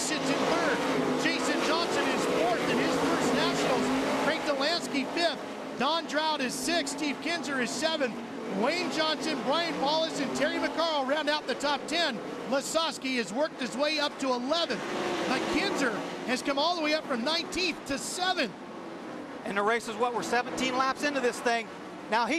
sits in third. Jason Johnson is fourth in his first Nationals. Craig Delansky fifth. Don Drought is sixth. Steve Kinser is seventh. Wayne Johnson, Brian Paulus, and Terry McCarl round out the top 10. Lasowski has worked his way up to 11th. But Kinser has come all the way up from 19th to 7th. And the race is what, we're 17 laps into this thing. Now, he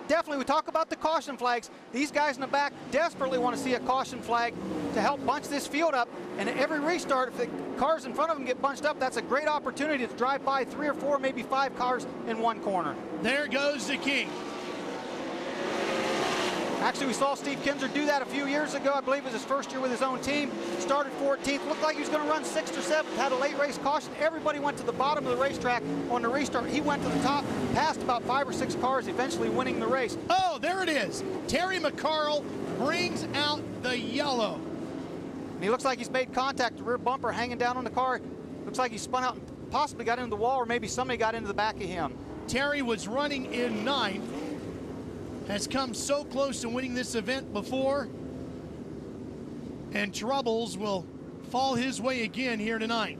definitely, we talk about the caution flags. These guys in the back desperately want to see a caution flag to help bunch this field up. And at every restart, if the cars in front of them get bunched up, that's a great opportunity to drive by 3 or 4, maybe 5 cars in one corner. There goes the King. Actually, we saw Steve Kinser do that a few years ago. I believe it was his first year with his own team. Started 14th, looked like he was going to run 6th or 7th, had a late race caution. Everybody went to the bottom of the racetrack on the restart. He went to the top, passed about 5 or 6 cars, eventually winning the race. Oh, there it is. Terry McCarl brings out the yellow. And he looks like he's made contact, the rear bumper hanging down on the car. Looks like he spun out and possibly got into the wall, or maybe somebody got into the back of him. Terry was running in 9th. Has come so close to winning this event before, and troubles will fall his way again here tonight.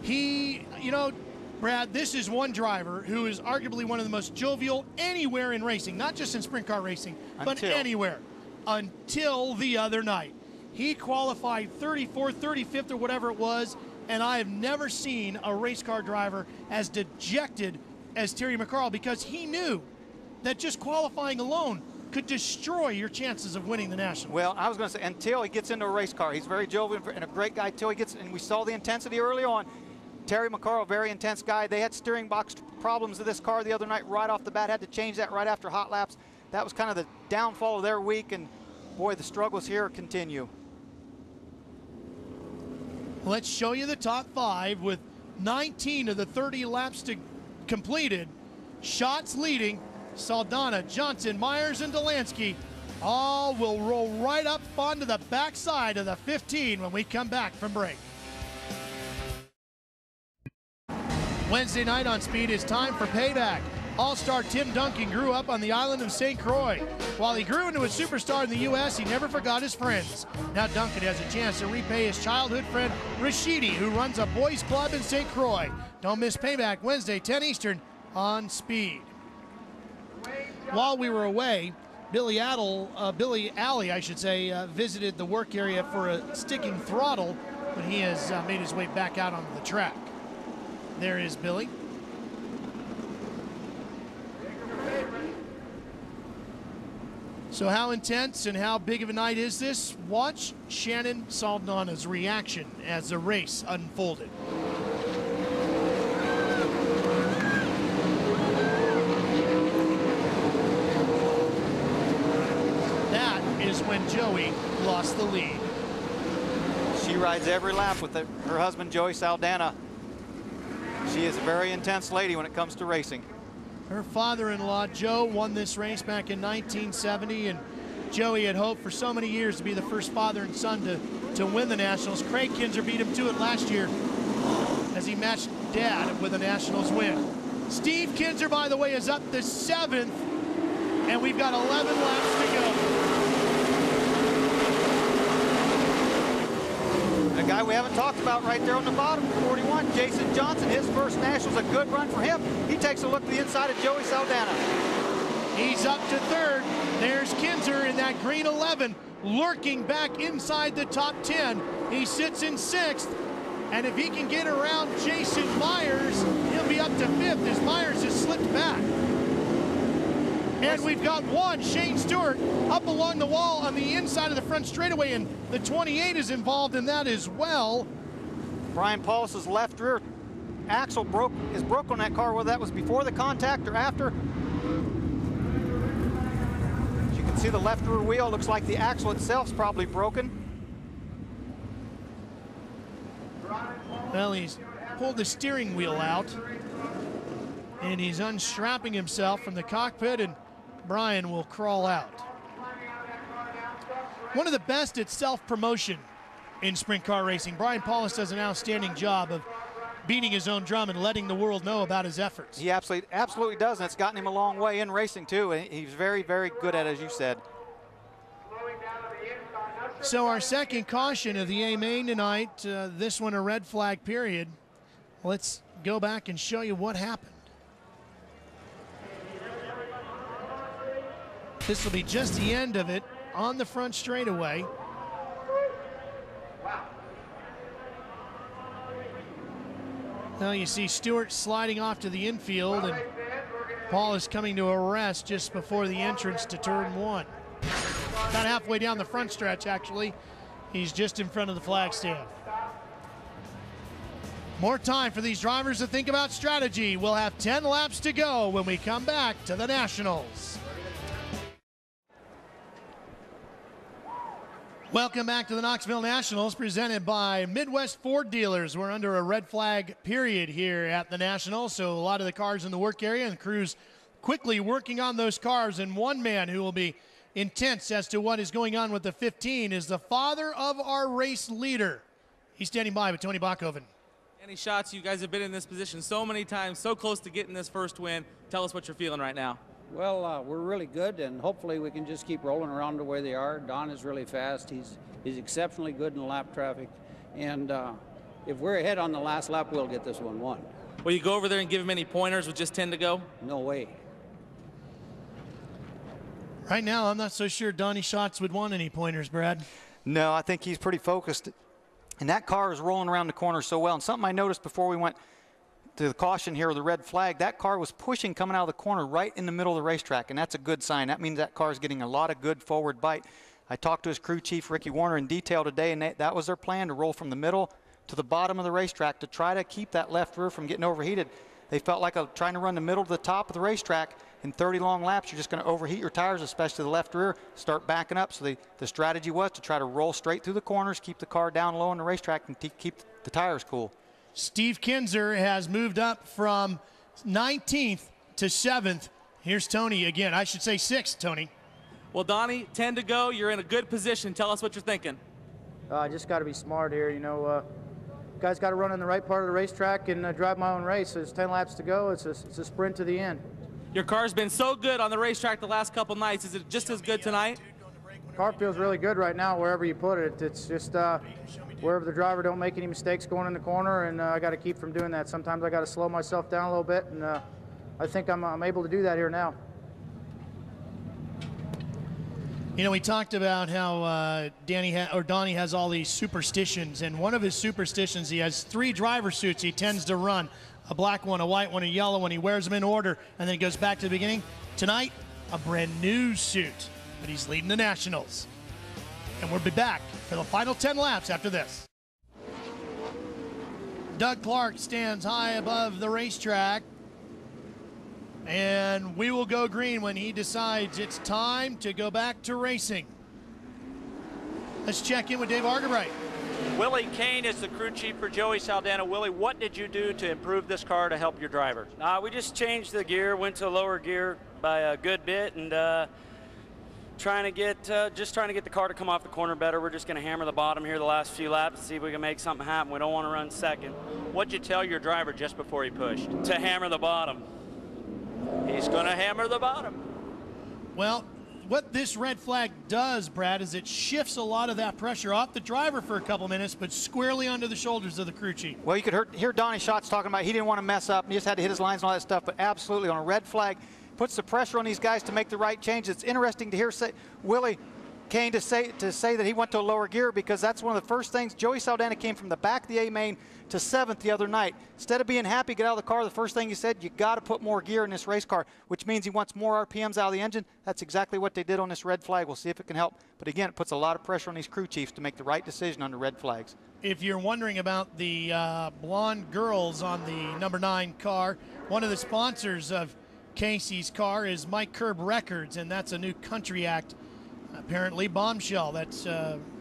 You know, Brad, this is one driver who is arguably one of the most jovial anywhere in racing, not just in sprint car racing, but anywhere, until the other night. He qualified 34th, 35th, or whatever it was, and I have never seen a race car driver as dejected as Terry McCarl, because he knew that just qualifying alone could destroy your chances of winning the Nationals. Well, I was going to say, until he gets into a race car. He's very jovial and a great guy till he gets, and we saw the intensity early on. Terry McCarl, very intense guy. They had steering box problems with this car the other night right off the bat, had to change that right after hot laps. That was kind of the downfall of their week, and boy, the struggles here continue. Let's show you the top 5 with 19 of the 30 laps completed. Shatz leading. Saldana, Johnson, Myers, and Delansky all will roll right up onto the backside of the 15 when we come back from break. Wednesday night on Speed is time for payback. All-star Tim Duncan grew up on the island of St. Croix. While he grew into a superstar in the U.S., he never forgot his friends. Now Duncan has a chance to repay his childhood friend Rashidi, who runs a boys club in St. Croix. Don't miss payback Wednesday, 10 Eastern on Speed. While we were away, Billy Alley, visited the work area for a sticking throttle, but he has made his way back out onto the track. There is Billy. So how intense and how big of a night is this? Watch Shannon Saldana's reaction as the race unfolded. When Joey lost the lead. She rides every lap with her husband, Joey Saldana. She is a very intense lady when it comes to racing. Her father-in-law, Joe, won this race back in 1970, and Joey had hoped for so many years to be the first father and son to win the Nationals. Kraig Kinser beat him to it last year as he matched Dad with a Nationals win. Steve Kinser, by the way, is up to 7th, and we've got 11 laps to go. A guy we haven't talked about right there on the bottom, 41, Jason Johnson. His first Nationals, a good run for him. He takes a look to the inside of Joey Saldana. He's up to 3rd. There's Kinser in that green 11, lurking back inside the top 10. He sits in 6th, and if he can get around Jason Myers, he'll be up to 5th as Myers has slipped back. And we've got Shane Stewart up along the wall on the inside of the front straightaway, and the 28 is involved in that as well. Brian Paulus's left rear axle is broke on that car, whether that was before the contact or after. As you can see, the left rear wheel looks like the axle itself is probably broken. Well, he's pulled the steering wheel out, and he's unstrapping himself from the cockpit, and Brian will crawl out. One of the best at self-promotion in sprint car racing. Brian Paulus does an outstanding job of beating his own drum and letting the world know about his efforts. He absolutely does, and it's gotten him a long way in racing too. And he's very, very good at it, as you said. So our second caution of the A main tonight, this one a red flag period. Let's go back and show you what happened. This will be just the end of it on the front straightaway. Now you see Stewart sliding off to the infield, and Paul is coming to a rest just before the entrance to turn one. About halfway down the front stretch, actually. He's just in front of the flag stand. More time for these drivers to think about strategy. We'll have 10 laps to go when we come back to the Nationals. Welcome back to the Knoxville Nationals, presented by Midwest Ford Dealers. We're under a red flag period here at the Nationals, so a lot of the cars in the work area and crews quickly working on those cars. And one man who will be intense as to what is going on with the 15 is the father of our race leader. He's standing by with Tony Bachhoven. Dony Shatz, you guys have been in this position so many times, so close to getting this first win. Tell us what you're feeling right now. Well, we're really good, and hopefully we can just keep rolling around the way they are. Don is really fast. He's exceptionally good in lap traffic, and if we're ahead on the last lap, we'll get this one won. Will you go over there and give him any pointers with just 10 to go? No way. Right now, I'm not so sure Dony Shatz would want any pointers, Brad. No, I think he's pretty focused. And that car is rolling around the corner so well. And something I noticed before we went to the caution here, the red flag, that car was pushing coming out of the corner right in the middle of the racetrack, and that's a good sign. That means that car is getting a lot of good forward bite. I talked to his crew chief, Ricky Warner, in detail today, and that was their plan, to roll from the middle to the bottom of the racetrack to try to keep that left rear from getting overheated. They felt like trying to run the middle to the top of the racetrack. In 30 long laps, you're just going to overheat your tires, especially the left rear, start backing up. So the strategy was to try to roll straight through the corners, keep the car down low on the racetrack, and keep the tires cool. Steve Kinser has moved up from 19th to 7th. Here's Tony again. I should say 6th, Tony. Well, Donnie, 10 to go. You're in a good position. Tell us what you're thinking. I just got to be smart here. You know, guys got to run in the right part of the racetrack and drive my own race. There's 10 laps to go. It's a sprint to the end. Your car's been so good on the racetrack the last couple nights. Is it just as good tonight? Car feels really good right now wherever you put it. It's just wherever the driver don't make any mistakes going in the corner, and I got to keep from doing that. Sometimes I got to slow myself down a little bit, and I think I'm able to do that here now. You know, we talked about how Donnie has all these superstitions, and one of his superstitions, he has 3 driver suits he tends to run. A black one, a white one, a yellow one. He wears them in order, and then he goes back to the beginning. Tonight, a brand new suit, but he's leading the Nationals. And we'll be back for the final 10 laps after this. Doug Clark stands high above the racetrack, and we will go green when he decides it's time to go back to racing. Let's check in with Dave Argabright. Willie Kane is the crew chief for Joey Saldana. Willie, what did you do to improve this car to help your driver? We just changed the gear, went to lower gear by a good bit, and trying to get the car to come off the corner better. We're just going to hammer the bottom here the last few laps and see if we can make something happen. We don't want to run second. What'd you tell your driver just before he pushed? To hammer the bottom. He's going to hammer the bottom. Well, what this red flag does, Brad, is it shifts a lot of that pressure off the driver for a couple minutes, but squarely onto the shoulders of the crew chief. Well, you could hear Dony Shatz talking about he didn't want to mess up, and he just had to hit his lines and all that stuff, but absolutely on a red flag, puts the pressure on these guys to make the right change. It's interesting to hear Willie Kane to say that he went to a lower gear, because that's one of the first things. Joey Saldana came from the back of the A main to 7th the other night. Instead of being happy, get out of the car, the first thing he said, you got to put more gear in this race car, which means he wants more RPMs out of the engine. That's exactly what they did on this red flag. We'll see if it can help. But again, it puts a lot of pressure on these crew chiefs to make the right decision on the red flags. If you're wondering about the blonde girls on the number 9 car, one of the sponsors of Casey's car is Mike Curb Records, and that's a new country act, apparently Bombshell, that's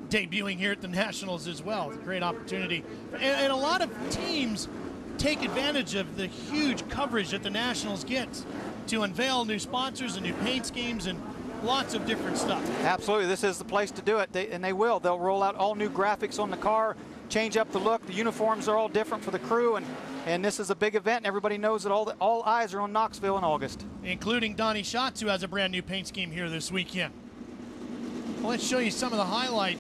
debuting here at the Nationals as well. It's a great opportunity. And a lot of teams take advantage of the huge coverage that the Nationals gets to unveil new sponsors and new paint schemes and lots of different stuff. Absolutely, this is the place to do it, and they will. They'll roll out all new graphics on the car, change up the look. The uniforms are all different for the crew, and this is a big event. Everybody knows that all eyes are on Knoxville in August. Including Dony Shatz, who has a brand new paint scheme here this weekend. Well, let's show you some of the highlights